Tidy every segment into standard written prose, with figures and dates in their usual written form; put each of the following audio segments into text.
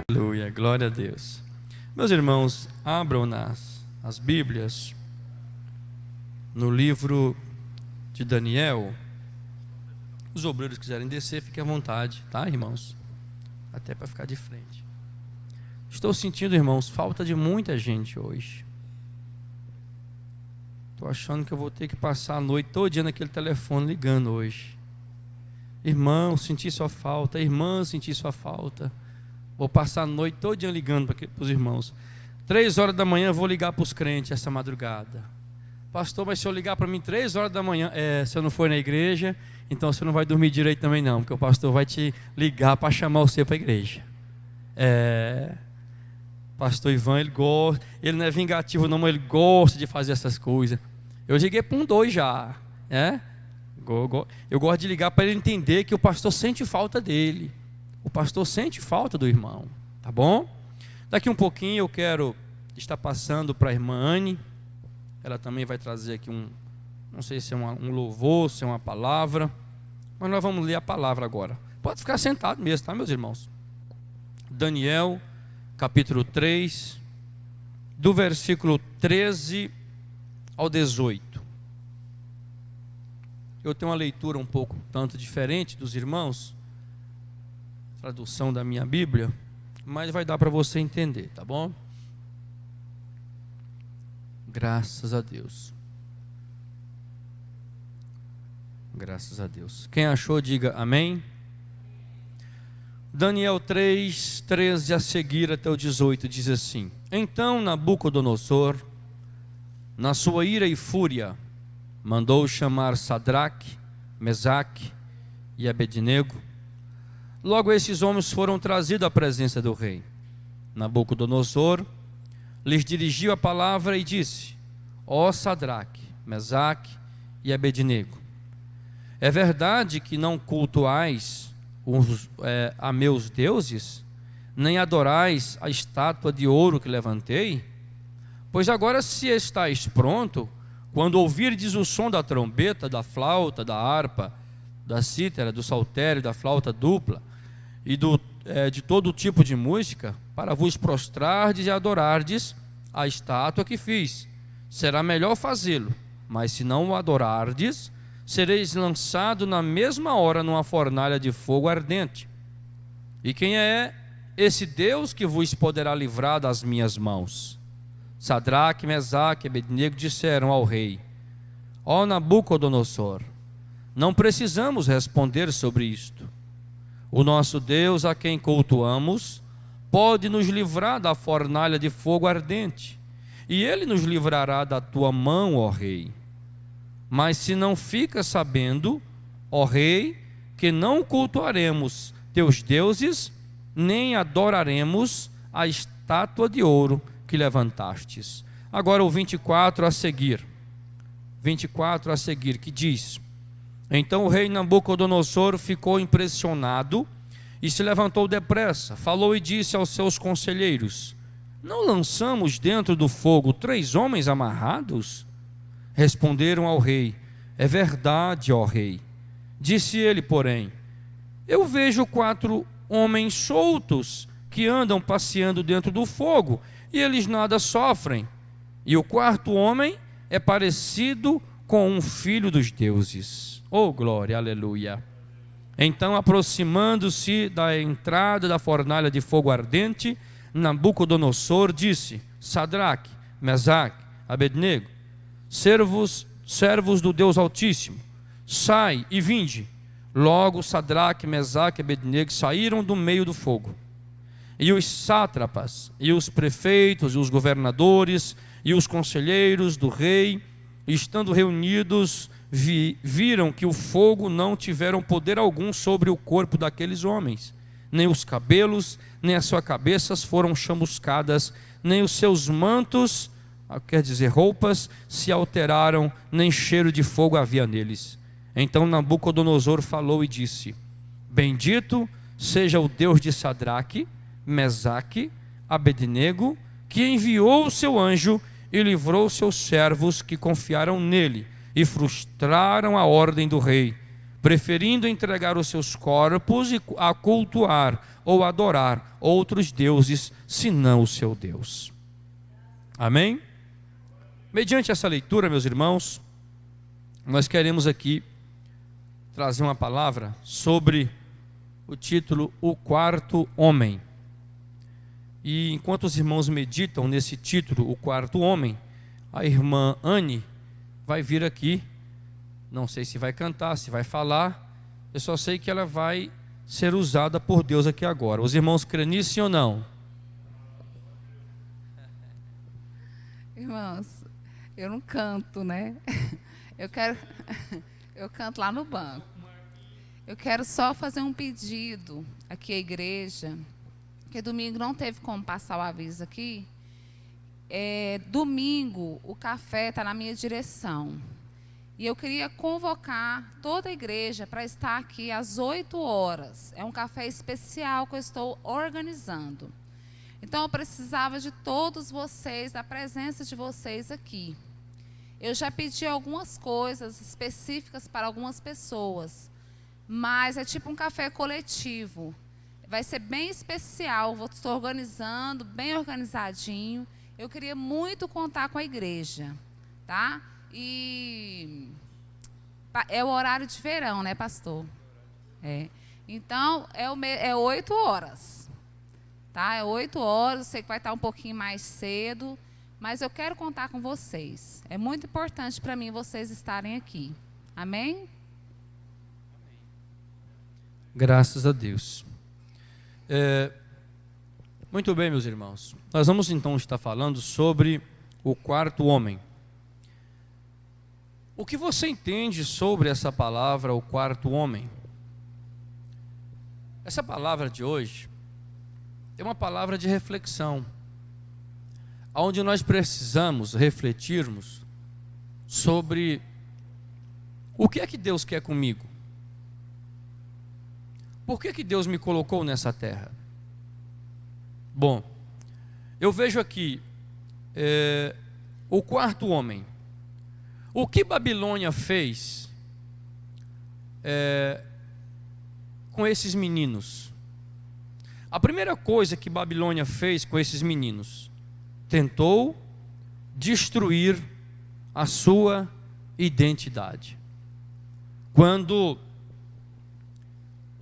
Aleluia, glória a Deus. Meus irmãos, abram as Bíblias no livro de Daniel. Os obreiros que quiserem descer, fiquem à vontade, tá, irmãos? Até para ficar de frente. Estou sentindo, irmãos, falta de muita gente hoje. Estou achando que eu vou ter que passar a noite todinha naquele telefone ligando hoje. Irmão, senti sua falta. Irmã, senti sua falta. Vou passar a noite todinha ligando para os irmãos. 3 horas da manhã eu vou ligar para os crentes essa madrugada. Pastor, mas se eu ligar para mim 3 horas da manhã, se eu não for na igreja, então você não vai dormir direito também não, porque o pastor vai te ligar para chamar você para a igreja. Pastor Ivan, ele não é vingativo não, mas ele gosta de fazer essas coisas. Eu liguei para 2 já, eu gosto de ligar para ele entender que o pastor sente falta dele. O pastor sente falta do irmão, tá bom? Daqui um pouquinho eu quero estar passando para a irmã Anne. Ela também vai trazer aqui não sei se é um louvor, se é uma palavra, mas nós vamos ler a palavra agora. Pode ficar sentado mesmo, tá, meus irmãos? Daniel, capítulo 3, do versículo 13 ao 18. Eu tenho uma leitura um pouco tanto diferente dos irmãos, tradução da minha Bíblia, mas vai dar para você entender, tá bom? Graças a Deus. Graças a Deus. Quem achou, diga amém. Daniel 3, 13 a seguir até o 18 diz assim: Então Nabucodonosor, na sua ira e fúria, mandou chamar Sadraque, Mesaque e Abednego. Logo esses homens foram trazidos à presença do rei. Nabucodonosor lhes dirigiu a palavra e disse: Ó Sadraque, Mesaque e Abednego, é verdade que não cultuais a meus deuses, nem adorais a estátua de ouro que levantei? Pois agora se estáis pronto, quando ouvirdes o som da trombeta, da flauta, da harpa, da cítara, do saltério, da flauta dupla e de todo tipo de música, para vos prostrardes e adorardes a estátua que fiz, será melhor fazê-lo, mas se não o adorardes, sereis lançado na mesma hora numa fornalha de fogo ardente. E quem é esse Deus que vos poderá livrar das minhas mãos? Sadraque, Mesaque e Abednego disseram ao rei: Ó Nabucodonosor, não precisamos responder sobre isto. O nosso Deus, a quem cultuamos, pode nos livrar da fornalha de fogo ardente, e ele nos livrará da tua mão, ó rei. Mas se não fica sabendo, ó rei, que não cultuaremos teus deuses, nem adoraremos a estátua de ouro que levantastes. Agora o 24 a seguir, que diz: Então o rei Nabucodonosor ficou impressionado e se levantou depressa, falou e disse aos seus conselheiros: Não lançamos dentro do fogo 3 homens amarrados? Responderam ao rei: É verdade, ó rei. Disse ele, porém: Eu vejo 4 homens soltos que andam passeando dentro do fogo, e eles nada sofrem. E o 4º homem é parecido com um filho dos deuses. Oh, glória, aleluia. Então, aproximando-se da entrada da fornalha de fogo ardente, Nabucodonosor disse: Sadraque, Mesaque, Abednego, servos do Deus Altíssimo, sai e vinde. Logo Sadraque, Mesaque e Abednego saíram do meio do fogo. E os sátrapas, e os prefeitos, e os governadores, e os conselheiros do rei, estando reunidos, viram que o fogo não tiveram poder algum sobre o corpo daqueles homens. Nem os cabelos, nem as suas cabeças foram chamuscadas, nem os seus mantos, quer dizer roupas, se alteraram, nem cheiro de fogo havia neles. Então Nabucodonosor falou e disse: Bendito seja o Deus de Sadraque, Mesaque, Abednego, que enviou o seu anjo e livrou seus servos que confiaram nele e frustraram a ordem do rei, preferindo entregar os seus corpos a cultuar ou adorar outros deuses, senão o seu Deus. Amém? Mediante essa leitura, meus irmãos, nós queremos aqui trazer uma palavra sobre o título O Quarto Homem. E enquanto os irmãos meditam nesse título, O Quarto Homem, a irmã Anne vai vir aqui, não sei se vai cantar, se vai falar, eu só sei que ela vai ser usada por Deus aqui agora. Os irmãos creem nisso, sim ou não? Irmãos, eu não canto, né? Eu canto lá no banco. Eu quero só fazer um pedido aqui à igreja, porque domingo não teve como passar o aviso aqui. Domingo o café está na minha direção. E eu queria convocar toda a igreja para estar aqui às 8 horas. É um café especial que eu estou organizando. Então eu precisava de todos vocês, da presença de vocês aqui. Eu já pedi algumas coisas específicas para algumas pessoas, mas é tipo um café coletivo. Vai ser bem especial, estou organizando, bem organizadinho. Eu queria muito contar com a igreja, tá? E é o horário de verão, né, pastor? Então, é 8 horas. Tá? É 8 horas, eu sei que vai estar um pouquinho mais cedo, mas eu quero contar com vocês. É muito importante para mim vocês estarem aqui. Amém? Graças a Deus. Muito bem, meus irmãos. Nós vamos então estar falando sobre o quarto homem. O que você entende sobre essa palavra, o quarto homem? Essa palavra de hoje é uma palavra de reflexão, onde nós precisamos refletirmos sobre o que é que Deus quer comigo. Por que Deus me colocou nessa terra? Bom, eu vejo aqui o quarto homem. O que Babilônia fez com esses meninos? A primeira coisa que Babilônia fez com esses meninos, tentou destruir a sua identidade. Quando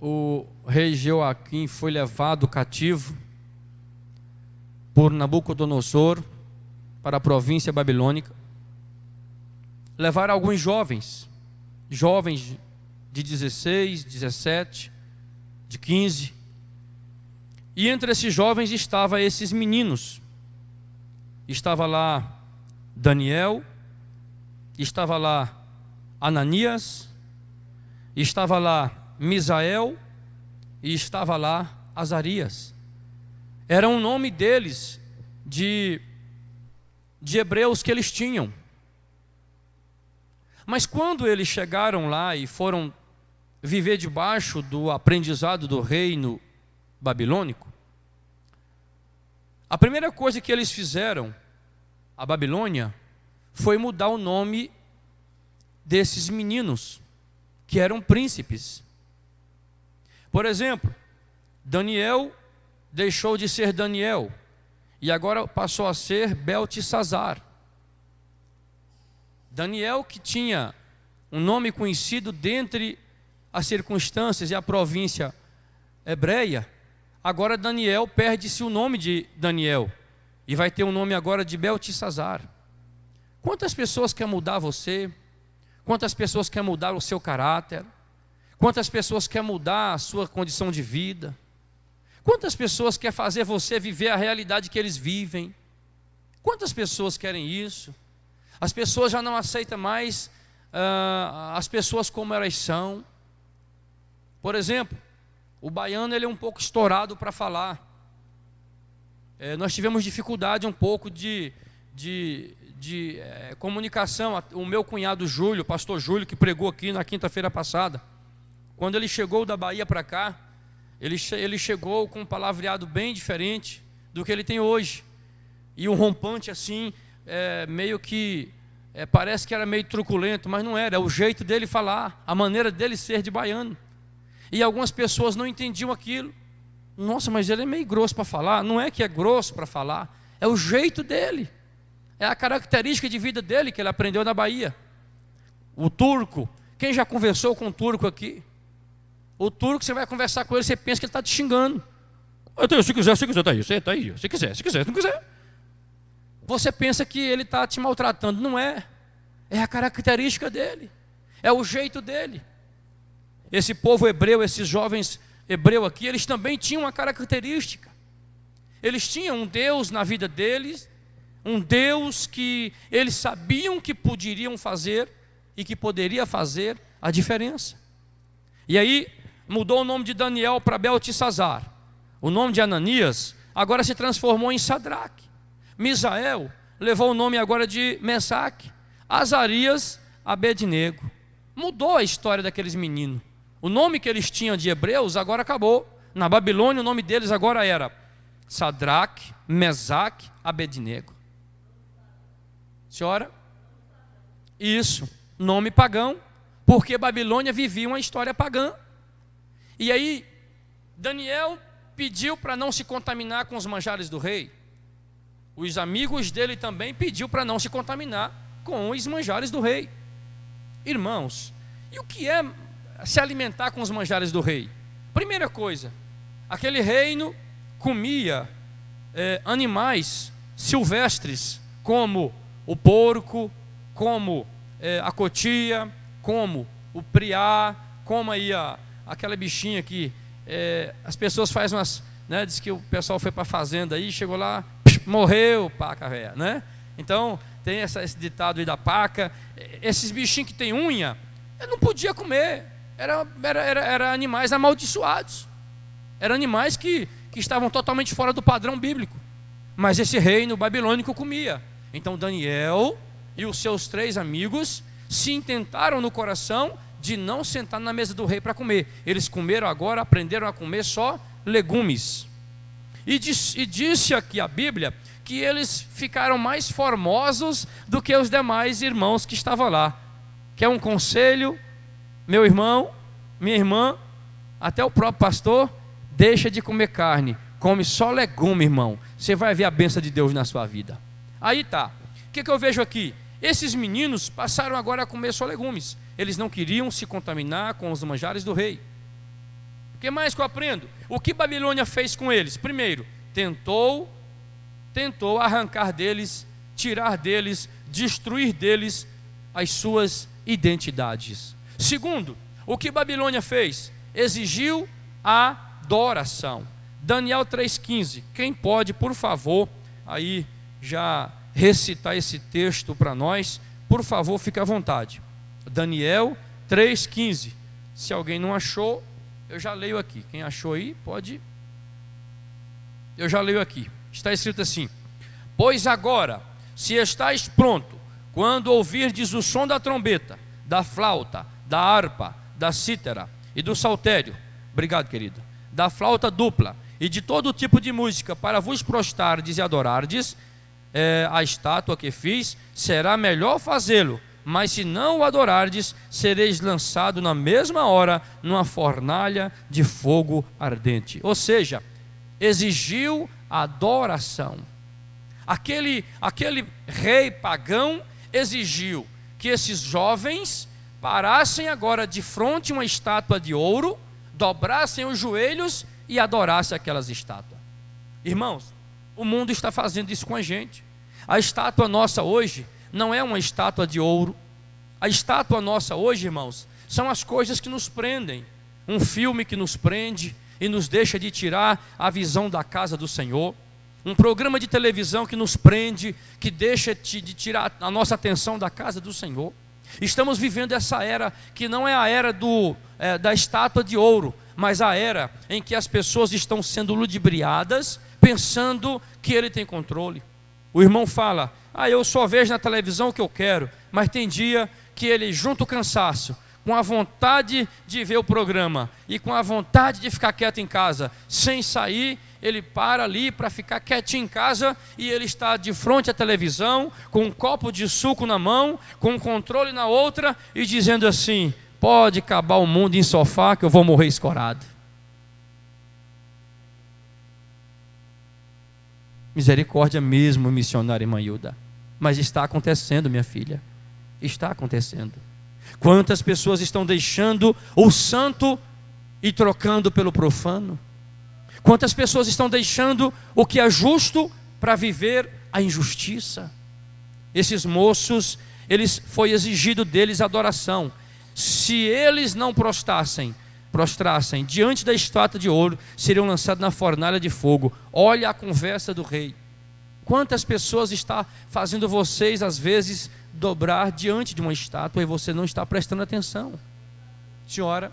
o rei Jeoaquim foi levado cativo por Nabucodonosor para a província babilônica, levaram alguns jovens de 16, 17, de 15, e entre esses jovens estavam esses meninos. Estava lá Daniel, estava lá Ananias, estava lá Misael e estava lá Azarias. Era um nome deles, de hebreus que eles tinham. Mas quando eles chegaram lá e foram viver debaixo do aprendizado do reino babilônico, a primeira coisa que eles fizeram, a Babilônia, foi mudar o nome desses meninos, que eram príncipes. Por exemplo, Daniel deixou de ser Daniel, e agora passou a ser Beltesazar. Daniel, que tinha um nome conhecido dentre as circunstâncias e a província hebreia, agora Daniel perde-se o nome de Daniel e vai ter o nome agora de Beltesazar. Quantas pessoas querem mudar você? Quantas pessoas querem mudar o seu caráter? Quantas pessoas querem mudar a sua condição de vida? Quantas pessoas querem fazer você viver a realidade que eles vivem? Quantas pessoas querem isso? As pessoas já não aceitam mais as pessoas como elas são. Por exemplo, o baiano ele é um pouco estourado para falar. Nós tivemos dificuldade um pouco de comunicação. O meu cunhado Júlio, o pastor Júlio, que pregou aqui na quinta-feira passada, quando ele chegou da Bahia para cá, Ele chegou com um palavreado bem diferente do que ele tem hoje. E um rompante assim, meio que, parece que era meio truculento, mas não era. É o jeito dele falar, a maneira dele ser de baiano. E algumas pessoas não entendiam aquilo. Nossa, mas ele é meio grosso para falar. Não é que é grosso para falar, é o jeito dele. É a característica de vida dele que ele aprendeu na Bahia. O turco, quem já conversou com um turco aqui? O turco, você vai conversar com ele, você pensa que ele está te xingando. Se quiser, está aí, você está aí. Se quiser, se não quiser. Você pensa que ele está te maltratando. Não é. É a característica dele. É o jeito dele. Esse povo hebreu, esses jovens hebreus aqui, eles também tinham uma característica. Eles tinham um Deus na vida deles, um Deus que eles sabiam que poderiam fazer e que poderia fazer a diferença. E aí mudou o nome de Daniel para Beltesazar. O nome de Ananias agora se transformou em Sadraque. Misael levou o nome agora de Mesaque. Azarias, Abednego. Mudou a história daqueles meninos. O nome que eles tinham de hebreus agora acabou. Na Babilônia o nome deles agora era Sadraque, Mesaque, Abednego. Senhora? Isso, nome pagão, porque Babilônia vivia uma história pagã. E aí, Daniel pediu para não se contaminar com os manjares do rei. Os amigos dele também pediu para não se contaminar com os manjares do rei. Irmãos, e o que é se alimentar com os manjares do rei? Primeira coisa, aquele reino comia animais silvestres, como o porco, como a cotia, como o priá, como aí aquela bichinha que as pessoas fazem umas, né, diz que o pessoal foi para a fazenda aí, chegou lá, morreu, paca véia, né? Então tem esse ditado aí da paca. Esses bichinhos que tem unha, não podia comer, era animais amaldiçoados, eram animais que estavam totalmente fora do padrão bíblico, mas esse reino babilônico comia. Então Daniel e os seus 3 amigos se intentaram no coração de não sentar na mesa do rei para comer. Eles comeram agora, aprenderam a comer só legumes. E disse aqui a Bíblia que eles ficaram mais formosos do que os demais irmãos que estavam lá. Quer um conselho, meu irmão, minha irmã, até o próprio pastor? Deixa de comer carne, come só legume, irmão. Você vai ver a bênção de Deus na sua vida. Aí tá, o que eu vejo aqui? Esses meninos passaram agora a comer só legumes. Eles não queriam se contaminar com os manjares do rei. O que mais que eu aprendo? O que Babilônia fez com eles? Primeiro, tentou arrancar deles, tirar deles, destruir deles as suas identidades. Segundo, o que Babilônia fez? Exigiu a adoração. Daniel 3,15. Quem pode, por favor, aí já recitar esse texto para nós? Por favor, fique à vontade. Daniel 3,15. Se alguém não achou, eu já leio aqui. Quem achou aí, pode. Eu já leio aqui. Está escrito assim: pois agora, se estáis pronto, quando ouvirdes o som da trombeta, da flauta, da harpa, da cítara e do saltério, obrigado querido, da flauta dupla e de todo tipo de música, para vos prostrardes e adorardes a estátua que fiz, será melhor fazê-lo, mas se não o adorardes, sereis lançado na mesma hora numa fornalha de fogo ardente. Ou seja, exigiu adoração. Aquele rei pagão exigiu que esses jovens parassem agora de frente a uma estátua de ouro, dobrassem os joelhos e adorassem aquelas estátuas. Irmãos, o mundo está fazendo isso com a gente. A estátua nossa hoje não é uma estátua de ouro. A estátua nossa hoje, irmãos, são as coisas que nos prendem. Um filme que nos prende e nos deixa de tirar a visão da casa do Senhor. Um programa de televisão que nos prende, que deixa de tirar a nossa atenção da casa do Senhor. Estamos vivendo essa era que não é a era da estátua de ouro, mas a era em que as pessoas estão sendo ludibriadas, pensando que ele tem controle. O irmão fala: eu só vejo na televisão o que eu quero, mas tem dia que ele junta o cansaço com a vontade de ver o programa e com a vontade de ficar quieto em casa, sem sair, ele para ali para ficar quietinho em casa e ele está de frente à televisão, com um copo de suco na mão, com um controle na outra e dizendo assim: pode acabar o mundo em sofá que eu vou morrer escorado. Misericórdia mesmo, missionária irmã Hilda. Mas está acontecendo, minha filha. Está acontecendo. Quantas pessoas estão deixando o santo e trocando pelo profano? Quantas pessoas estão deixando o que é justo para viver a injustiça? Esses moços, foi exigido deles adoração. Se eles não prostrassem diante da estátua de ouro, seriam lançados na fornalha de fogo. Olha a conversa do rei. Quantas pessoas está fazendo vocês, às vezes, dobrar diante de uma estátua e você não está prestando atenção? Senhora,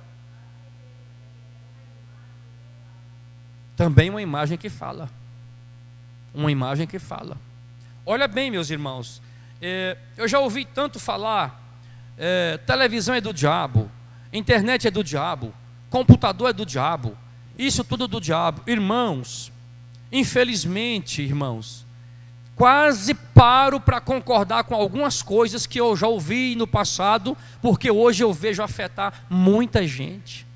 também uma imagem que fala. Uma imagem que fala. Olha bem, meus irmãos, eu já ouvi tanto falar, televisão é do diabo, internet é do diabo, computador é do diabo, isso tudo do diabo. Irmãos, infelizmente, irmãos, quase paro para concordar com algumas coisas que eu já ouvi no passado, porque hoje eu vejo afetar muita gente.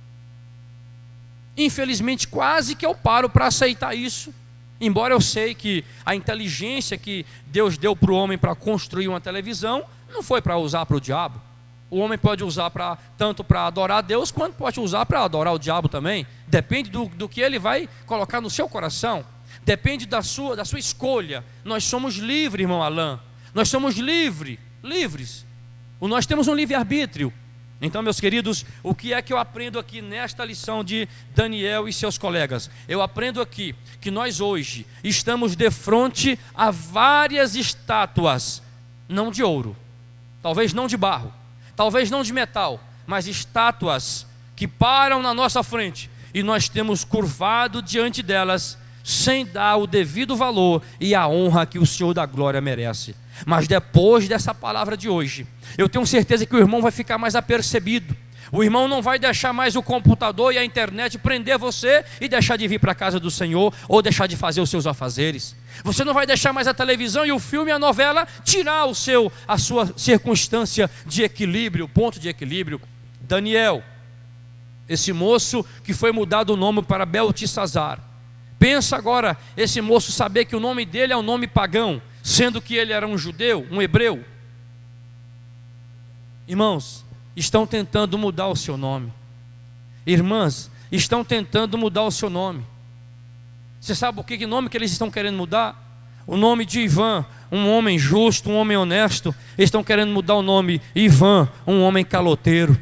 Infelizmente, quase que eu paro para aceitar isso, embora eu sei que a inteligência que Deus deu para o homem para construir uma televisão, não foi para usar para o diabo. O homem pode usar tanto para adorar a Deus, quanto pode usar para adorar o diabo também. Depende do que ele vai colocar no seu coração. Depende da sua escolha. Nós somos livres, irmão Alain. Nós somos livres. Nós temos um livre-arbítrio. Então, meus queridos, o que é que eu aprendo aqui nesta lição de Daniel e seus colegas? Eu aprendo aqui que nós hoje estamos de frente a várias estátuas, não de ouro, talvez não de barro, talvez não de metal, mas estátuas que param na nossa frente e nós temos curvado diante delas sem dar o devido valor e a honra que o Senhor da glória merece. Mas depois dessa palavra de hoje, eu tenho certeza que o irmão vai ficar mais apercebido. O irmão não vai deixar mais o computador e a internet prender você e deixar de vir para a casa do Senhor ou deixar de fazer os seus afazeres. Você não vai deixar mais a televisão e o filme e a novela tirar a sua circunstância de equilíbrio, ponto de equilíbrio. Daniel, esse moço que foi mudado o nome para Beltesazar. Pensa agora, esse moço saber que o nome dele é um nome pagão, sendo que ele era um judeu, um hebreu. Irmãos, estão tentando mudar o seu nome. Irmãs, estão tentando mudar o seu nome. Você sabe o que nome que eles estão querendo mudar? O nome de Ivan, um homem justo, um homem honesto. Eles estão querendo mudar o nome Ivan, um homem caloteiro.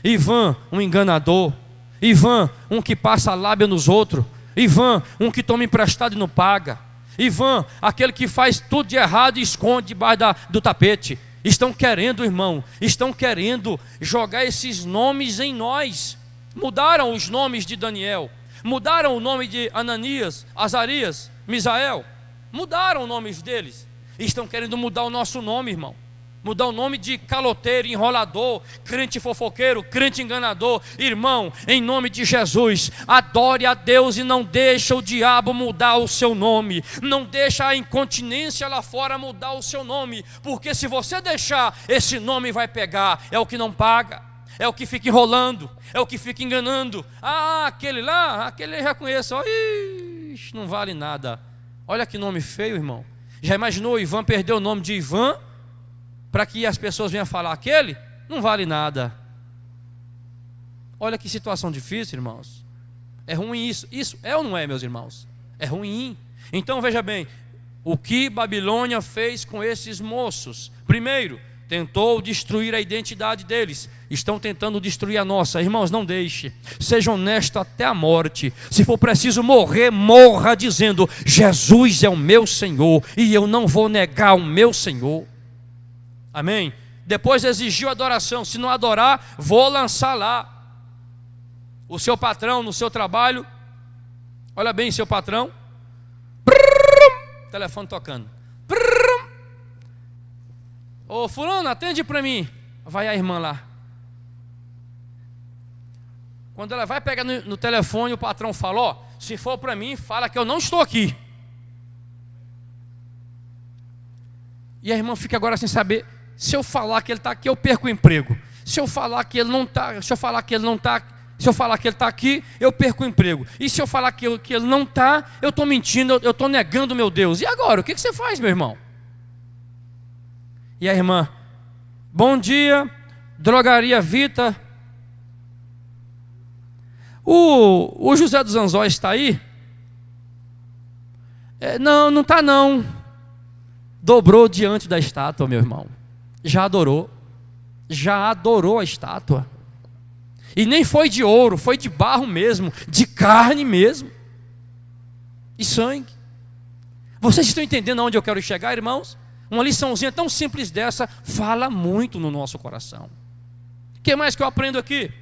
Ivan, um enganador. Ivan, um que passa a lábia nos outros. Ivan, um que toma emprestado e não paga. Ivan, aquele que faz tudo de errado e esconde debaixo do tapete. Estão querendo, irmão, estão querendo jogar esses nomes em nós. Mudaram os nomes de Daniel, mudaram o nome de Ananias, Azarias, Misael. Mudaram os nomes deles. Estão querendo mudar o nosso nome, irmão. Mudar o nome de caloteiro, enrolador, crente fofoqueiro, crente enganador. Irmão, em nome de Jesus, adore a Deus e não deixa o diabo mudar o seu nome. Não deixa a incontinência lá fora mudar o seu nome. Porque se você deixar, esse nome vai pegar. É o que não paga, é o que fica enrolando, é o que fica enganando. Ah, aquele lá, aquele eu já conheço. Ixi, não vale nada. Olha que nome feio, irmão. Já imaginou o Ivan perder o nome de Ivan para que as pessoas venham falar aquele? Não vale nada. Olha que situação difícil, irmãos. É ruim isso. Isso é ou não é, meus irmãos? É ruim. Então veja bem, o que Babilônia fez com esses moços? Primeiro, tentou destruir a identidade deles. Estão tentando destruir a nossa. Irmãos, não deixe. Seja honesto até a morte. Se for preciso morrer, morra dizendo: Jesus é o meu Senhor e eu não vou negar o meu Senhor. Amém? Depois exigiu adoração. Se não adorar, vou lançar lá. O seu patrão no seu trabalho. Olha bem, seu patrão. Telefone tocando. Ô fulano, atende para mim. Vai a irmã lá. Quando ela vai pegar no telefone, o patrão fala, ó, se for para mim, fala que eu não estou aqui. E a irmã fica agora sem saber, se eu falar que ele está aqui, eu perco o emprego. Se eu falar que ele não está, se eu falar que ele não está, se eu falar que ele está aqui, eu perco o emprego. E se eu falar que ele não está, eu estou mentindo, eu estou negando meu Deus. E agora, o que você faz, meu irmão? E a irmã, bom dia, drogaria Vita. O José dos Anzóis está aí? Não está não. Dobrou diante da estátua, meu irmão. Já adorou a estátua. E nem foi de ouro, foi de barro mesmo, de carne mesmo, e sangue. Vocês estão entendendo aonde eu quero chegar, irmãos? Uma liçãozinha tão simples dessa fala muito no nosso coração. O que mais que eu aprendo aqui?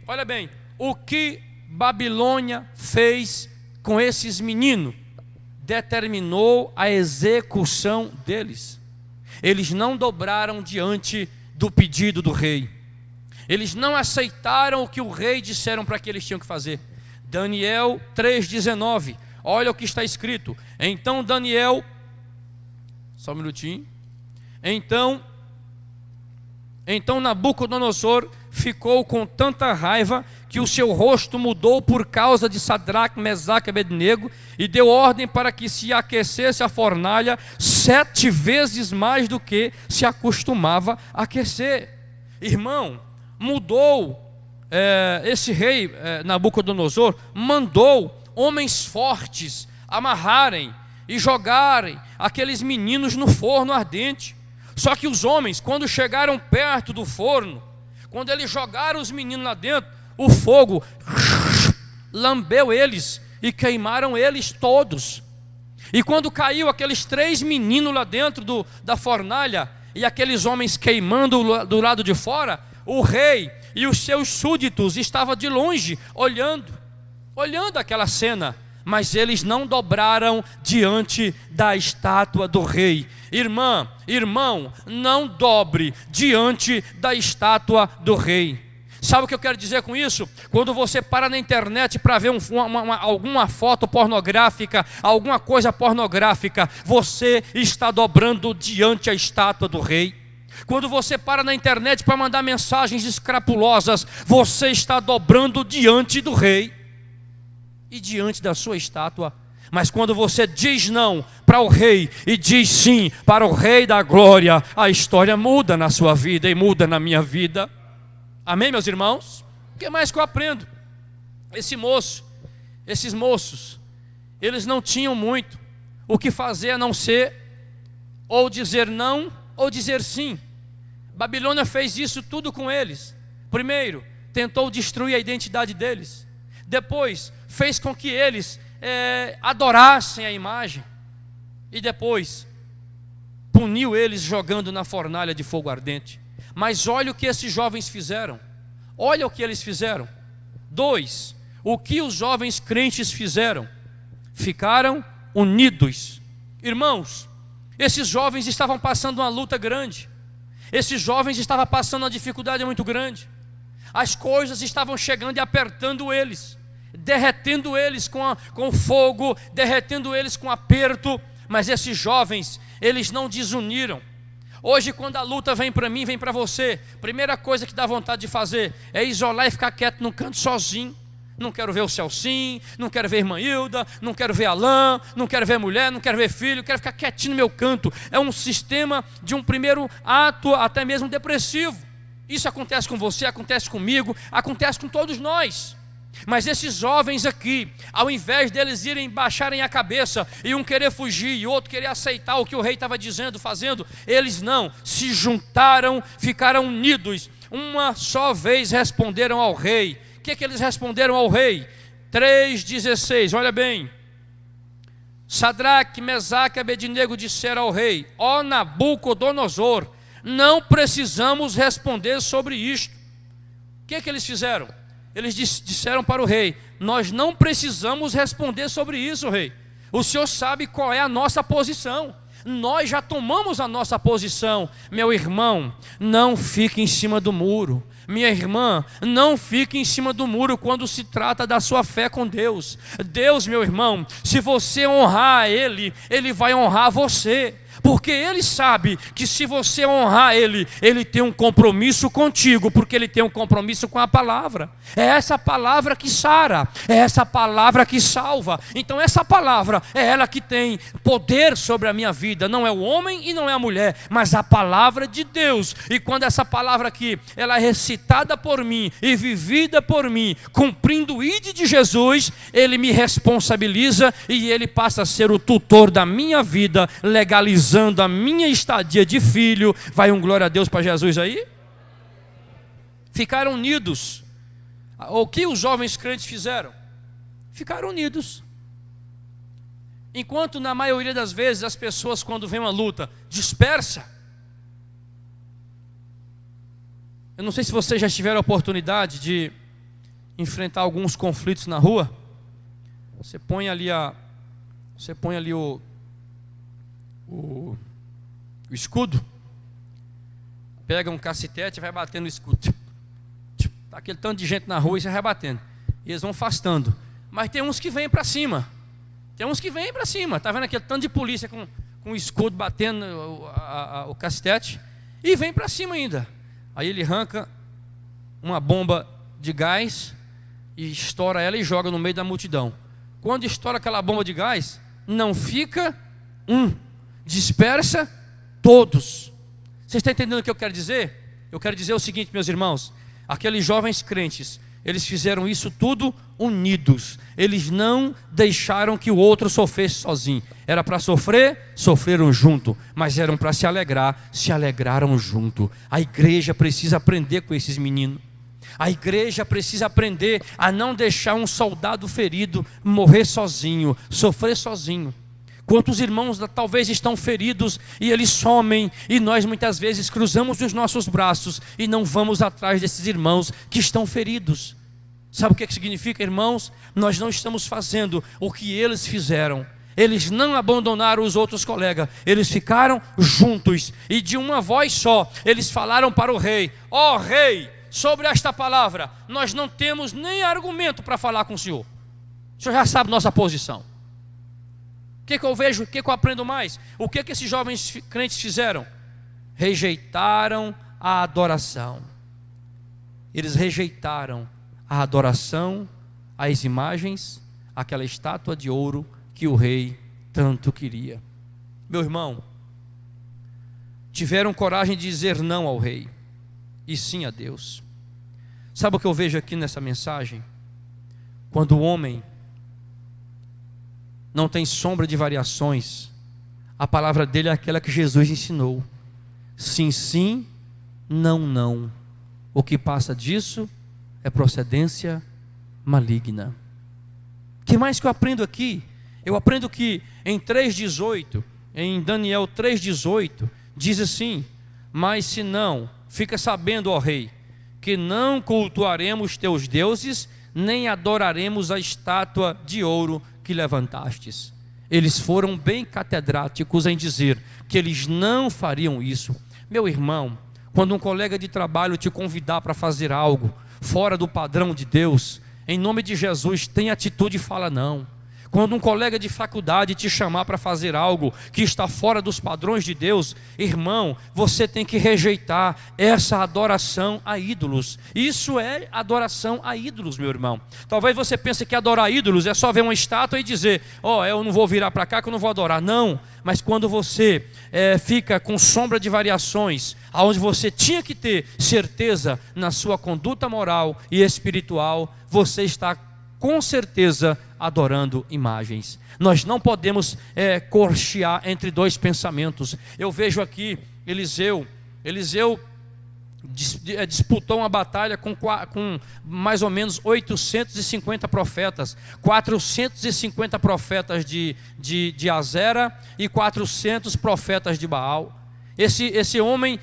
Olha bem, o que Babilônia fez com esses meninos determinou a execução deles. Eles não dobraram diante do pedido do rei. Eles não aceitaram o que o rei disseram para que eles tinham que fazer. Daniel 3,19. Olha o que está escrito. Então Daniel, só um minutinho. Então Nabucodonosor ficou com tanta raiva que o seu rosto mudou por causa de Sadraque, Mesaque e Abednego, e deu ordem para que se aquecesse a fornalha 7 vezes mais do que se acostumava a aquecer. Irmão, mudou, esse rei Nabucodonosor mandou homens fortes amarrarem e jogarem aqueles meninos no forno ardente. Só que os homens, quando chegaram perto do forno, quando eles jogaram os meninos lá dentro, o fogo lambeu eles e queimaram eles todos. E quando caiu aqueles 3 meninos lá dentro da fornalha e aqueles homens queimando do lado de fora, o rei e os seus súditos estavam de longe olhando aquela cena, mas eles não dobraram diante da estátua do rei. Irmão, não dobre diante da estátua do rei. Sabe o que eu quero dizer com isso? Quando você para na internet para ver alguma foto pornográfica, alguma coisa pornográfica, você está dobrando diante a estátua do rei. Quando você para na internet para mandar mensagens escrapulosas, você está dobrando diante do rei e diante da sua estátua. Mas quando você diz não para o rei e diz sim para o rei da glória, a história muda na sua vida e muda na minha vida. Amém, meus irmãos? O que mais que eu aprendo? Esses moços, eles não tinham muito o que fazer a não ser ou dizer não ou dizer sim. Babilônia fez isso tudo com eles. Primeiro, tentou destruir a identidade deles. Depois, fez com que eles adorassem a imagem. E depois, puniu eles jogando na fornalha de fogo ardente. Mas olha o que esses jovens fizeram. Olha o que eles fizeram. 2, o que os jovens crentes fizeram? Ficaram unidos. Irmãos, esses jovens estavam passando uma luta grande. Esses jovens estavam passando uma dificuldade muito grande. As coisas estavam chegando e apertando eles, derretendo eles com fogo, derretendo eles com aperto. Mas esses jovens, eles não desuniram. Hoje, quando a luta vem para mim, vem para você, primeira coisa que dá vontade de fazer é isolar e ficar quieto num canto sozinho. Não quero ver o Celcinho, não quero ver a irmã Hilda, não quero ver Alain, não quero ver mulher, não quero ver filho, quero ficar quietinho no meu canto. É um sistema de um primeiro ato até mesmo depressivo. Isso acontece com você, acontece comigo, acontece com todos nós. Mas esses jovens aqui, ao invés deles irem baixarem a cabeça e um querer fugir e outro querer aceitar o que o rei estava dizendo, fazendo, eles não, se juntaram, ficaram unidos, uma só vez responderam ao rei. O que eles responderam ao rei? 3,16, olha bem. Sadraque, Mesaque e Abednego disseram ao rei: ó Nabucodonosor, não precisamos responder sobre isto. O que eles fizeram? Eles disseram para o rei: nós não precisamos responder sobre isso, rei. O senhor sabe qual é a nossa posição. nós já tomamos a nossa posição. Meu irmão, não fique em cima do muro. Minha irmã, não fique em cima do muro quando se trata da sua fé com Deus. Deus, meu irmão, se você honrar Ele, Ele vai honrar você. Porque Ele sabe que se você honrar Ele, Ele tem um compromisso contigo, porque Ele tem um compromisso com a palavra. É essa palavra que sara, é essa palavra que salva. Então essa palavra é ela que tem poder sobre a minha vida. Não é o homem e não é a mulher, mas a palavra de Deus. E quando essa palavra aqui, ela é recitada por mim e vivida por mim, cumprindo o ID de Jesus, Ele me responsabiliza e Ele passa a ser o tutor da minha vida, legalizando a minha estadia de filho. Vai um glória a Deus para Jesus aí? Ficaram unidos. O que os jovens crentes fizeram? Ficaram unidos. Enquanto na maioria das vezes as pessoas, quando vem uma luta, dispersa. Eu não sei se vocês já tiveram a oportunidade de enfrentar alguns conflitos na rua. Você põe ali o escudo, pega um cacetete e vai batendo no escudo. Tá aquele tanto de gente na rua e você vai batendo. E eles vão afastando. Mas tem uns que vêm para cima. Tá vendo aquele tanto de polícia com o escudo batendo o cacetete? E vem para cima ainda. Aí ele arranca uma bomba de gás e estoura ela e joga no meio da multidão. Quando estoura aquela bomba de gás, não fica um, dispersa todos. Vocês estão entendendo o que eu quero dizer? Eu quero dizer o seguinte, meus irmãos: aqueles jovens crentes, eles fizeram isso tudo unidos. Eles não deixaram que o outro sofresse sozinho. Era para sofrer, sofreram junto. Mas eram para se alegrar, se alegraram junto. A igreja precisa aprender com esses meninos. A igreja precisa aprender a não deixar um soldado ferido morrer sozinho, sofrer sozinho. Quantos irmãos talvez estão feridos e eles somem, e nós muitas vezes cruzamos os nossos braços e não vamos atrás desses irmãos que estão feridos. Sabe o que significa, irmãos? Nós não estamos fazendo o que eles fizeram. Eles não abandonaram os outros colegas, eles ficaram juntos e de uma voz só, eles falaram para o rei: ó rei, sobre esta palavra nós não temos nem argumento para falar com o senhor. O senhor já sabe nossa posição. O que eu vejo, o que eu aprendo mais? O que esses jovens crentes fizeram? Rejeitaram a adoração. Eles rejeitaram a adoração às imagens, aquela estátua de ouro que o rei tanto queria. Meu irmão, tiveram coragem de dizer não ao rei e sim a Deus. Sabe o que eu vejo aqui nessa mensagem? Quando o homem não tem sombra de variações, a palavra dele é aquela que Jesus ensinou: sim, sim, não, não. O que passa disso é procedência maligna. O que mais que eu aprendo aqui? Eu aprendo que em 3,18, em Daniel 3,18, diz assim: mas se não, fica sabendo, ó rei, que não cultuaremos teus deuses, nem adoraremos a estátua de ouro que levantastes. Eles foram bem catedráticos em dizer que eles não fariam isso. Meu irmão, quando um colega de trabalho te convidar para fazer algo fora do padrão de Deus, em nome de Jesus, tem atitude e fala não. Quando um colega de faculdade te chamar para fazer algo que está fora dos padrões de Deus, irmão, você tem que rejeitar essa adoração a ídolos. Isso é adoração a ídolos, meu irmão. Talvez você pense que adorar ídolos é só ver uma estátua e dizer: ó, eu não vou virar para cá que eu não vou adorar. Não, mas quando você fica com sombra de variações, aonde você tinha que ter certeza na sua conduta moral e espiritual, você está com certeza adorando imagens. Nós não podemos cochear entre dois pensamentos. Eu vejo aqui Eliseu disputou uma batalha com mais ou menos 850 profetas, 450 profetas de Azera e 400 profetas de Baal. Esse homem,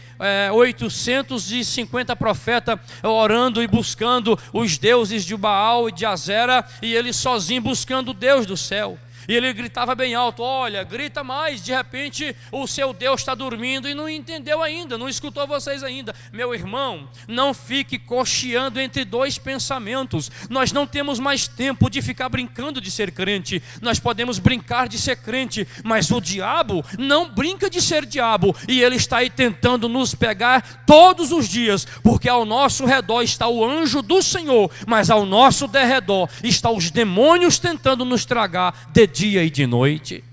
850 profetas orando e buscando os deuses de Baal e de Azera, e ele sozinho buscando o Deus do céu. E ele gritava bem alto: olha, grita mais. De repente o seu Deus está dormindo e não entendeu ainda, não escutou vocês ainda. Meu irmão, não fique cocheando entre dois pensamentos. Nós não temos mais tempo de ficar brincando de ser crente. Nós podemos brincar de ser crente, mas o diabo não brinca de ser diabo. E ele está aí tentando nos pegar todos os dias, porque ao nosso redor está o anjo do Senhor, mas ao nosso derredor estão os demônios tentando nos tragar de dia e de noite.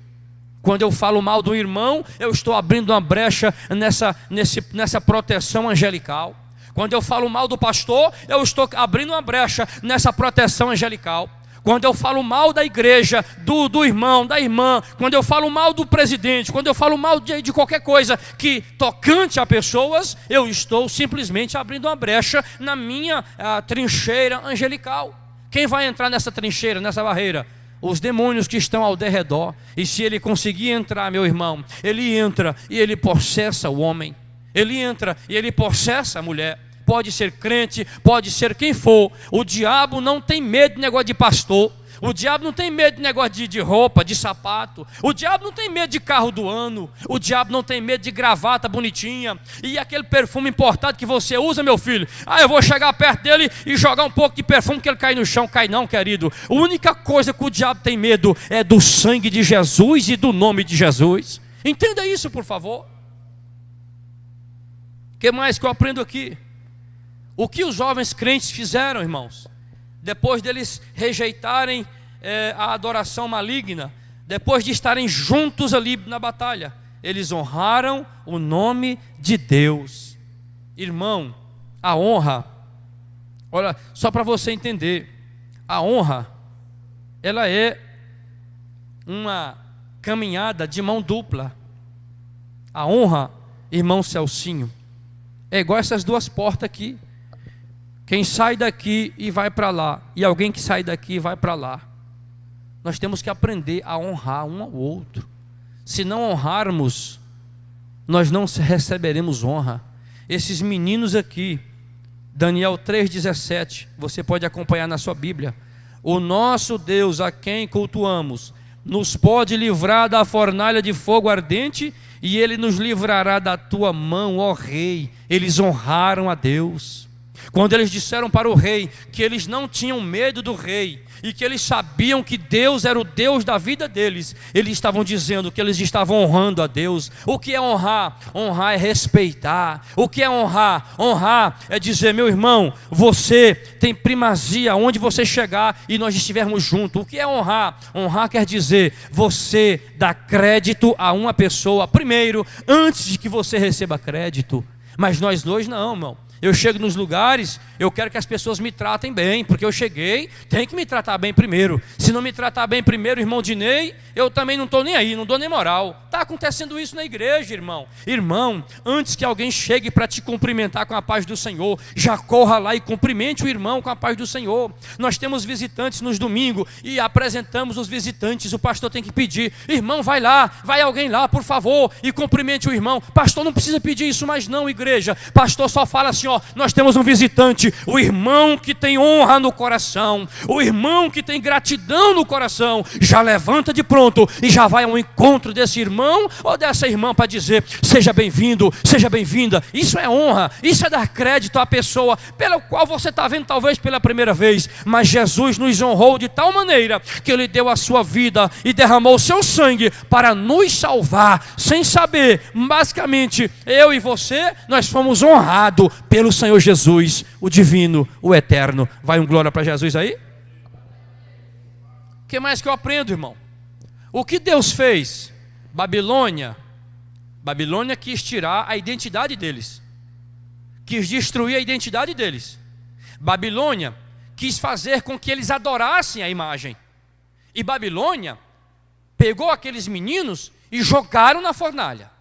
Quando eu falo mal do irmão, eu estou abrindo uma brecha nessa proteção angelical. Quando eu falo mal do pastor, eu estou abrindo uma brecha nessa proteção angelical. Quando eu falo mal da igreja, do irmão, da irmã, quando eu falo mal do presidente, quando eu falo mal de qualquer coisa que tocante a pessoas, eu estou simplesmente abrindo uma brecha na minha trincheira angelical. Quem vai entrar nessa trincheira, nessa barreira? Os demônios que estão ao derredor. E se ele conseguir entrar, meu irmão, ele entra e ele possessa o homem. Ele entra e ele possessa a mulher. Pode ser crente, pode ser quem for. O diabo não tem medo de negócio de pastor. O diabo não tem medo de negócio de roupa, de sapato. O diabo não tem medo de carro do ano. O diabo não tem medo de gravata bonitinha. E aquele perfume importado que você usa, meu filho, eu vou chegar perto dele e jogar um pouco de perfume que ele cai no chão. Cai não, querido. A única coisa que o diabo tem medo é do sangue de Jesus e do nome de Jesus. Entenda isso, por favor. O que mais que eu aprendo aqui? O que os jovens crentes fizeram, irmãos? Depois deles rejeitarem a adoração maligna, depois de estarem juntos ali na batalha, eles honraram o nome de Deus. Irmão, a honra, olha, só para você entender, a honra, ela é uma caminhada de mão dupla. A honra, irmão Celcinho, é igual essas duas portas aqui. Quem sai daqui e vai para lá, e alguém que sai daqui e vai para lá, nós temos que aprender a honrar um ao outro. Se não honrarmos, nós não receberemos honra. Esses meninos aqui, Daniel 3,17, você pode acompanhar na sua Bíblia. O nosso Deus, a quem cultuamos, nos pode livrar da fornalha de fogo ardente, e Ele nos livrará da tua mão, ó Rei. Eles honraram a Deus. Quando eles disseram para o rei que eles não tinham medo do rei e que eles sabiam que Deus era o Deus da vida deles, eles estavam dizendo que eles estavam honrando a Deus. O que é honrar? Honrar é respeitar. O que é honrar? Honrar é dizer: meu irmão, você tem primazia onde você chegar e nós estivermos juntos. O que é honrar? Honrar quer dizer você dá crédito a uma pessoa primeiro, antes de que você receba crédito. Mas nós dois não, irmão. Eu chego nos lugares, eu quero que as pessoas me tratem bem, porque eu cheguei, tem que me tratar bem primeiro. Se não me tratar bem primeiro, irmão Dinei, eu também não estou nem aí, não dou nem moral. Está acontecendo isso na igreja, irmão. Irmão, antes que alguém chegue para te cumprimentar com a paz do Senhor, já corra lá e cumprimente o irmão com a paz do Senhor. Nós temos visitantes nos domingos e apresentamos os visitantes. O pastor tem que pedir: irmão, vai lá, vai alguém lá, por favor, e cumprimente o irmão. Pastor, não precisa pedir isso mais não, igreja. Pastor só fala assim: nós temos um visitante, o irmão que tem honra no coração, o irmão que tem gratidão no coração, já levanta de pronto e já vai ao encontro desse irmão ou dessa irmã para dizer: seja bem-vindo, seja bem-vinda. Isso é honra, isso é dar crédito à pessoa pela qual você está vendo talvez pela primeira vez, mas Jesus nos honrou de tal maneira que Ele deu a sua vida e derramou o seu sangue para nos salvar, sem saber. Basicamente, eu e você, nós fomos honrados pelo Senhor Jesus, o divino, o eterno. Vai um glória para Jesus aí? O que mais que eu aprendo, irmão? O que Deus fez? Babilônia quis tirar a identidade deles, quis destruir a identidade deles. Babilônia quis fazer com que eles adorassem a imagem. E Babilônia pegou aqueles meninos e jogaram na fornalha.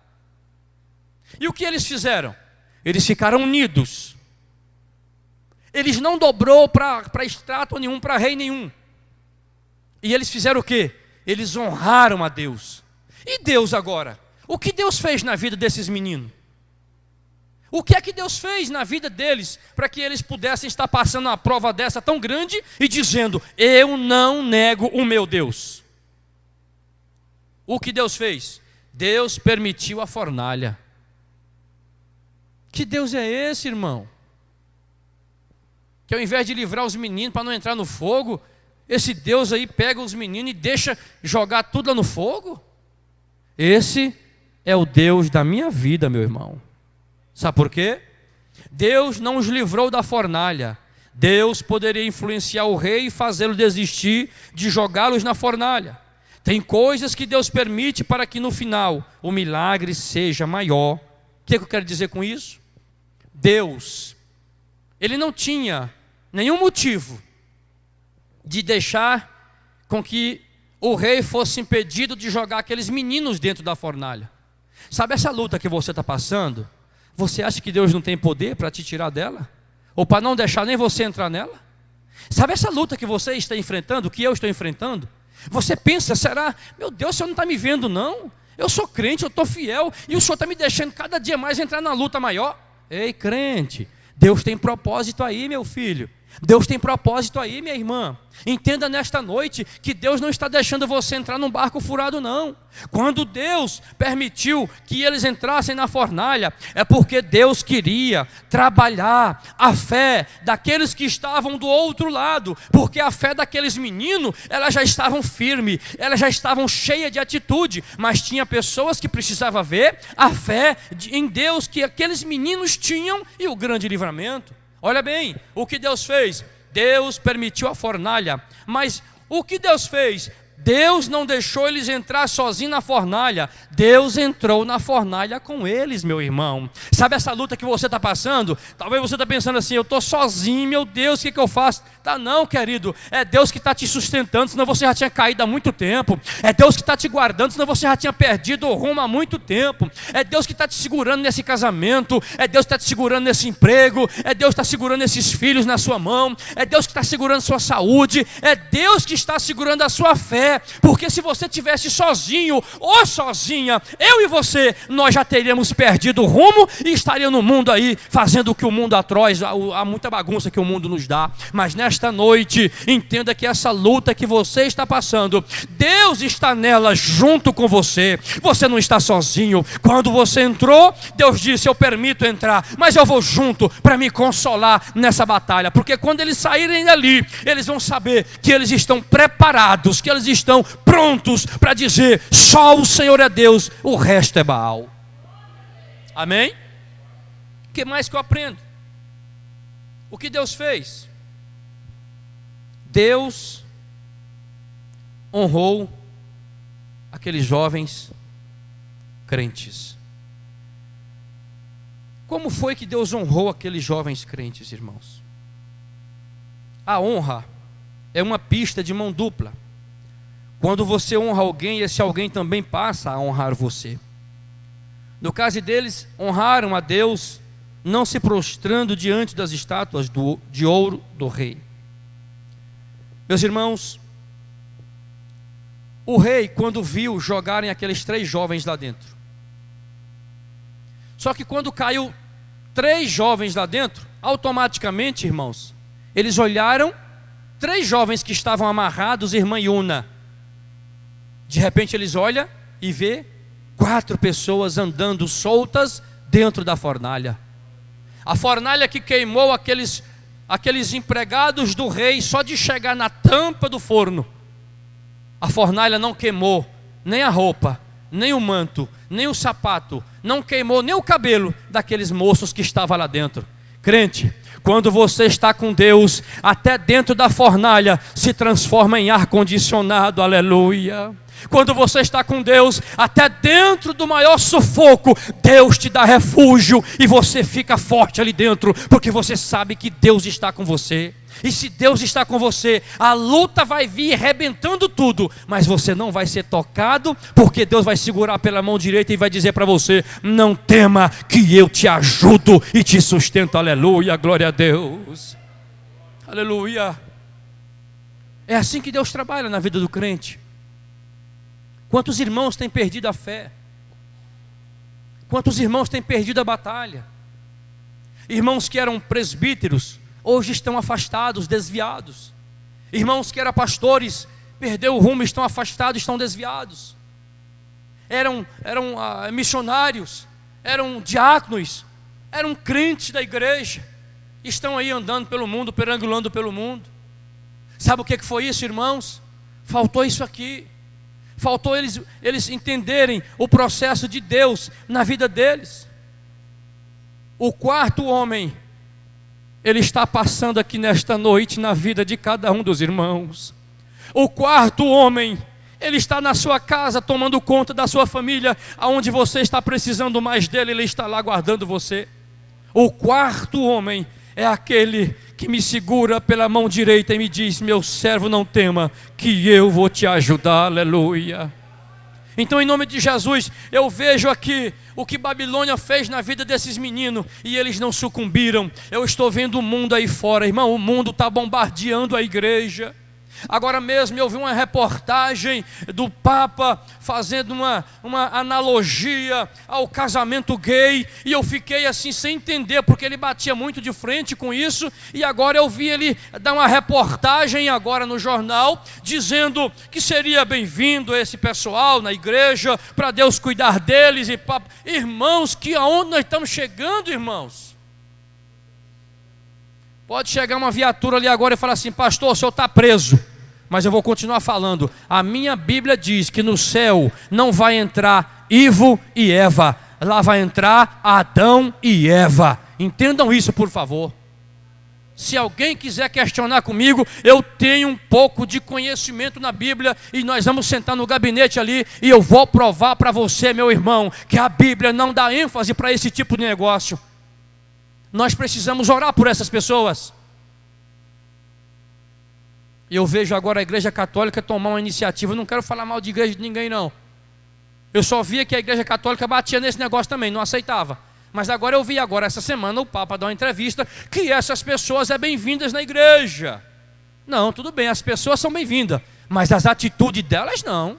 E o que eles fizeram? Eles ficaram unidos. Eles não dobrou para estátua nenhum, para rei nenhum. E eles fizeram o quê? Eles honraram a Deus. E Deus agora? O que Deus fez na vida desses meninos? O que é que Deus fez na vida deles para que eles pudessem estar passando uma prova dessa tão grande e dizendo: eu não nego o meu Deus? o que Deus fez? Deus permitiu a fornalha. Que Deus é esse, irmão? Que ao invés de livrar os meninos para não entrar no fogo, esse Deus aí pega os meninos e deixa jogar tudo lá no fogo? Esse é o Deus da minha vida, meu irmão. Sabe por quê? Deus não os livrou da fornalha. Deus poderia influenciar o rei e fazê-lo desistir de jogá-los na fornalha. Tem coisas que Deus permite para que no final o milagre seja maior. O que eu quero dizer com isso? Deus, Ele não tinha nenhum motivo de deixar com que o rei fosse impedido de jogar aqueles meninos dentro da fornalha. Sabe essa luta que você está passando? Você acha que Deus não tem poder para te tirar dela? Ou para não deixar nem você entrar nela? Sabe essa luta que você está enfrentando, que eu estou enfrentando? Você pensa, será? Meu Deus, o Senhor não está me vendo não? Eu sou crente, eu estou fiel, e o Senhor está me deixando cada dia mais entrar na luta maior. Ei, crente, Deus tem propósito aí, meu filho. Deus tem propósito aí, minha irmã. Entenda nesta noite que Deus não está deixando você entrar num barco furado, não. Quando Deus permitiu que eles entrassem na fornalha, é porque Deus queria trabalhar a fé daqueles que estavam do outro lado, porque a fé daqueles meninos, elas já estavam firmes, elas já estavam cheias de atitude, mas tinha pessoas que precisavam ver a fé em Deus que aqueles meninos tinham e o grande livramento. Olha bem, o que Deus fez? Deus permitiu a fornalha, mas o que Deus fez? Deus não deixou eles entrar sozinhos na fornalha. Deus entrou na fornalha com eles, meu irmão. Sabe essa luta que você está passando? Talvez você está pensando assim, eu estou sozinho, meu Deus, o que eu faço? Tá não, querido, é Deus que está te sustentando, senão você já tinha caído há muito tempo. É Deus que está te guardando, senão você já tinha perdido o rumo há muito tempo. É Deus que está te segurando nesse casamento. É Deus que está te segurando nesse emprego. É Deus que está segurando esses filhos na sua mão. É Deus que está segurando sua saúde. É Deus que está segurando a sua fé. Porque se você estivesse sozinho ou sozinha, eu e você, nós já teríamos perdido o rumo e estaríamos no mundo aí, fazendo o que o mundo atroz, há muita bagunça que o mundo nos dá. Mas nesta noite, entenda que essa luta que você está passando, Deus está nela junto com você. Você não está sozinho. Quando você entrou, Deus disse, eu permito entrar, mas eu vou junto para me consolar nessa batalha. Porque quando eles saírem dali, eles vão saber que eles estão preparados, que eles estão prontos para dizer, só o Senhor é Deus, o resto é Baal. Amém? O que mais que eu aprendo? O que Deus fez? Deus honrou aqueles jovens crentes. Como foi que Deus honrou aqueles jovens crentes, irmãos? A honra é uma pista de mão dupla. Quando você honra alguém, esse alguém também passa a honrar você. No caso deles, honraram a Deus, não se prostrando diante das estátuas de ouro do rei. Meus irmãos, o rei, quando viu jogarem aqueles 3 jovens lá dentro, só que quando caiu 3 jovens lá dentro, automaticamente, irmãos, eles olharam 3 jovens que estavam amarrados, irmã Iuna. De repente eles olham e vê 4 pessoas andando soltas dentro da fornalha. A fornalha que queimou aqueles empregados do rei só de chegar na tampa do forno. A fornalha não queimou nem a roupa, nem o manto, nem o sapato, não queimou nem o cabelo daqueles moços que estavam lá dentro. Crente, quando você está com Deus, até dentro da fornalha se transforma em ar-condicionado, aleluia. Quando você está com Deus, até dentro do maior sufoco, Deus te dá refúgio e você fica forte ali dentro, porque você sabe que Deus está com você. E se Deus está com você, a luta vai vir arrebentando tudo, mas você não vai ser tocado, porque Deus vai segurar pela mão direita e vai dizer para você, não tema que eu te ajudo e te sustento, aleluia, glória a Deus, aleluia. É assim que Deus trabalha na vida do crente. Quantos irmãos têm perdido a fé? Quantos irmãos têm perdido a batalha? Irmãos que eram presbíteros, hoje estão afastados, desviados. Irmãos que eram pastores, perdeu o rumo, estão afastados, estão desviados. eram missionários, eram diáconos, eram crentes da igreja, estão aí andando pelo mundo, perambulando pelo mundo. Sabe o que foi isso, irmãos? Faltou isso aqui. Faltou eles entenderem o processo de Deus na vida deles. O quarto homem, ele está passando aqui nesta noite na vida de cada um dos irmãos. O quarto homem, ele está na sua casa tomando conta da sua família, aonde você está precisando mais dele, ele está lá guardando você. O quarto homem é aquele que me segura pela mão direita e me diz: meu servo, não tema, que eu vou te ajudar, aleluia. Então, em nome de Jesus, eu vejo aqui o que Babilônia fez na vida desses meninos, e eles não sucumbiram. Eu estou vendo o mundo aí fora, irmão, o mundo está bombardeando a igreja. Agora mesmo eu vi uma reportagem do Papa fazendo uma analogia ao casamento gay, e eu fiquei assim sem entender, porque ele batia muito de frente com isso, e agora eu vi ele dar uma reportagem agora no jornal, dizendo que seria bem-vindo esse pessoal na igreja, para Deus cuidar deles. E irmãos, que aonde nós estamos chegando, irmãos? Pode chegar uma viatura ali agora e falar assim: pastor, o senhor está preso. Mas eu vou continuar falando. A minha Bíblia diz que no céu não vai entrar Ivo e Eva. Lá vai entrar Adão e Eva. Entendam isso, por favor. Se alguém quiser questionar comigo, eu tenho um pouco de conhecimento na Bíblia, e nós vamos sentar no gabinete ali e eu vou provar para você, meu irmão, que a Bíblia não dá ênfase para esse tipo de negócio. Nós precisamos orar por essas pessoas. Eu vejo agora a igreja católica tomar uma iniciativa. Eu não quero falar mal de igreja de ninguém, não. Eu só via que a igreja católica batia nesse negócio também, não aceitava. Mas agora eu vi, essa semana, o Papa dar uma entrevista, que essas pessoas são bem-vindas na igreja. Não, tudo bem, as pessoas são bem-vindas, mas as atitudes delas não.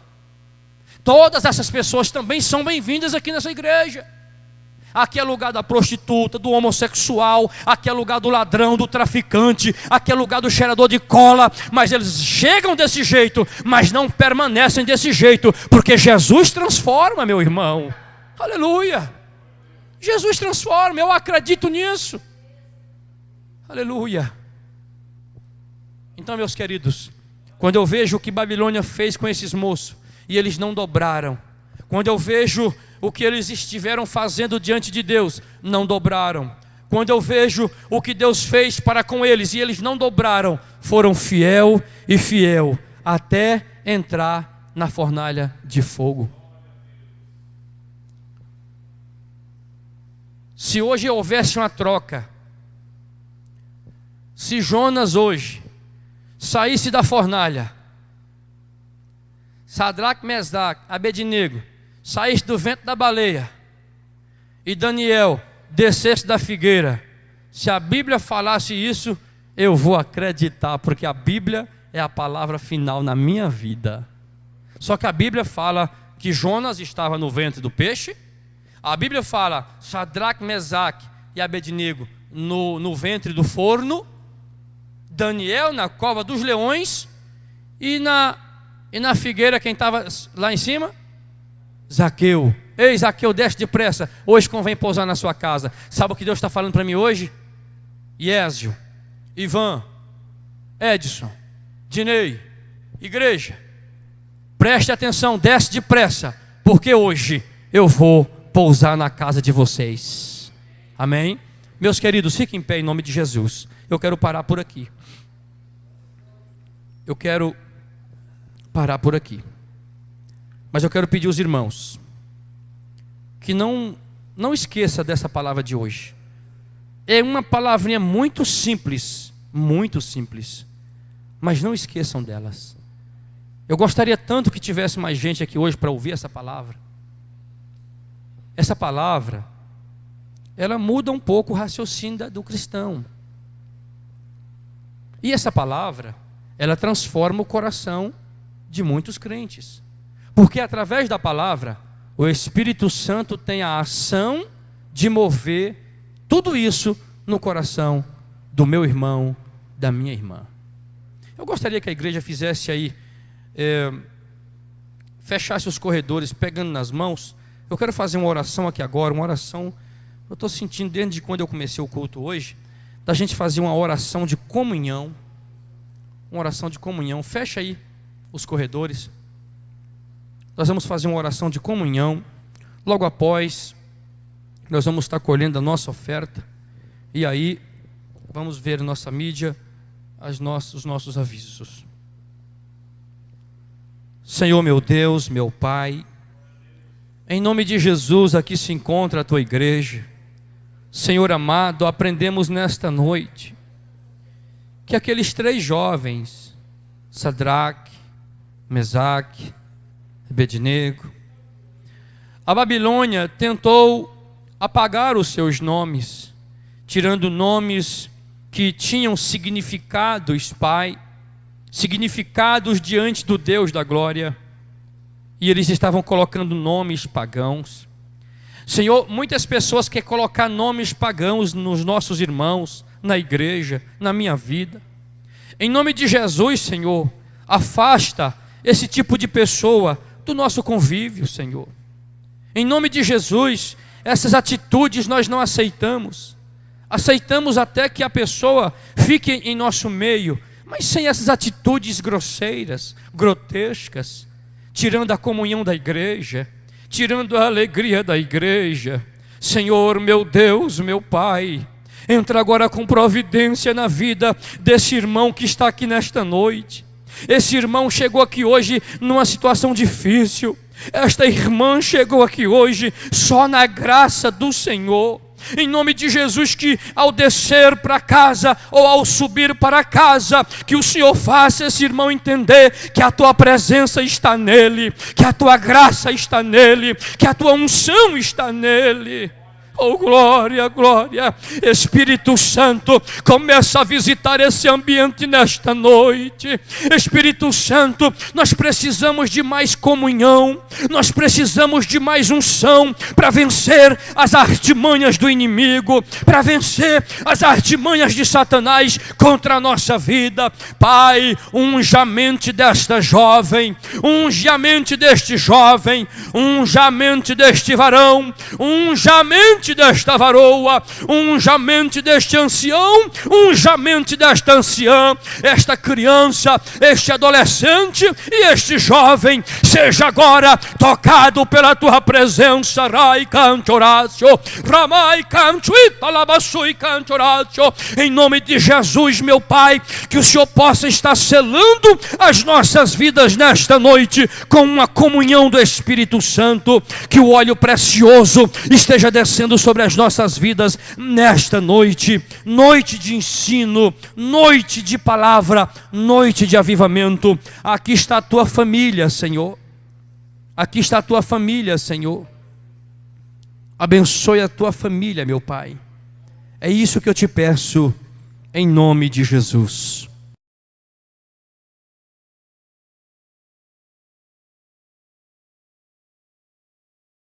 Todas essas pessoas também são bem-vindas aqui nessa igreja. Aqui é lugar da prostituta, do homossexual, aqui é lugar do ladrão, do traficante, aqui é lugar do cheirador de cola. Mas eles chegam desse jeito, mas não permanecem desse jeito, porque Jesus transforma, meu irmão. Aleluia. Jesus transforma, eu acredito nisso. Aleluia. Então, meus queridos, quando eu vejo o que Babilônia fez com esses moços, e eles não dobraram, quando eu vejo o que eles estiveram fazendo diante de Deus, não dobraram. Quando eu vejo o que Deus fez para com eles, e eles não dobraram, foram fiel e fiel, até entrar na fornalha de fogo. Se hoje houvesse uma troca, se Jonas hoje saísse da fornalha, Sadraque, Mesaque, Abednego saísse do ventre da baleia, e Daniel descesse da figueira, se a Bíblia falasse isso, eu vou acreditar, porque a Bíblia é a palavra final na minha vida. Só que a Bíblia fala que Jonas estava no ventre do peixe, a Bíblia fala Sadraque, Mesaque e Abednego no ventre do forno, Daniel na cova dos leões, e na figueira quem estava lá em cima? Zaqueu. Ei, Zaqueu, desce depressa, hoje convém pousar na sua casa. Sabe o que Deus está falando para mim hoje? Iésio, Ivan, Edson, Dinei, igreja, preste atenção, desce depressa, porque hoje eu vou pousar na casa de vocês. Amém? Meus queridos, fiquem em pé em nome de Jesus. Eu quero parar por aqui. Eu quero parar por aqui. Mas eu quero pedir aos irmãos que não esqueça dessa palavra de hoje. É uma palavrinha muito simples, mas não esqueçam delas. Eu gostaria tanto que tivesse mais gente aqui hoje para ouvir essa palavra. Essa palavra, ela muda um pouco o raciocínio do cristão. E essa palavra, ela transforma o coração de muitos crentes. Porque através da palavra, o Espírito Santo tem a ação de mover tudo isso no coração do meu irmão, da minha irmã. Eu gostaria que a igreja fizesse aí, fechasse os corredores, pegando nas mãos, eu quero fazer uma oração aqui agora, uma oração, eu estou sentindo desde quando eu comecei o culto hoje, da gente fazer uma oração de comunhão, fecha aí os corredores, nós vamos fazer uma oração de comunhão, logo após, nós vamos estar colhendo a nossa oferta, e aí, vamos ver nossa mídia, os nossos avisos. Senhor meu Deus, meu Pai, em nome de Jesus, aqui se encontra a Tua igreja. Senhor amado, aprendemos nesta noite que aqueles 3 jovens, Sadraque, Mesaque, Abednego, a Babilônia tentou apagar os seus nomes, tirando nomes que tinham significados, Pai, significados diante do Deus da glória, e eles estavam colocando nomes pagãos. Senhor, muitas pessoas querem colocar nomes pagãos nos nossos irmãos, na igreja, na minha vida. Em nome de Jesus, Senhor, afasta esse tipo de pessoa do nosso convívio, Senhor. Em nome de Jesus, essas atitudes nós não aceitamos. Aceitamos até que a pessoa fique em nosso meio, mas sem essas atitudes grosseiras, grotescas, tirando a comunhão da igreja, tirando a alegria da igreja. Senhor, meu Deus, meu Pai, entra agora com providência na vida desse irmão que está aqui nesta noite. Esse irmão chegou aqui hoje numa situação difícil. Esta irmã chegou aqui hoje só na graça do Senhor. Em nome de Jesus, que ao descer para casa ou ao subir para casa, que o Senhor faça esse irmão entender que a Tua presença está nele, que a Tua graça está nele, que a Tua unção está nele. Oh, glória, glória. Espírito Santo, começa a visitar esse ambiente nesta noite. Espírito Santo, nós precisamos de mais comunhão, nós precisamos de mais unção para vencer as artimanhas do inimigo, para vencer as artimanhas de Satanás contra a nossa vida. Pai, unja a mente desta jovem, unja a mente deste jovem, unja a mente deste varão, unja a mente desta varoa, unja a mente deste ancião, unja a mente desta anciã, esta criança, este adolescente e este jovem, seja agora tocado pela Tua presença. Rai canto Horácio, ramai canto italabassui canto Horácio. Em nome de Jesus, meu Pai, que o Senhor possa estar selando as nossas vidas nesta noite com uma comunhão do Espírito Santo, que o óleo precioso esteja descendo sobre as nossas vidas nesta noite, noite de ensino, noite de palavra, noite de avivamento. Aqui está a Tua família, Senhor. Aqui está a Tua família, Senhor. Abençoe a Tua família, meu Pai. É isso que eu te peço, em nome de Jesus.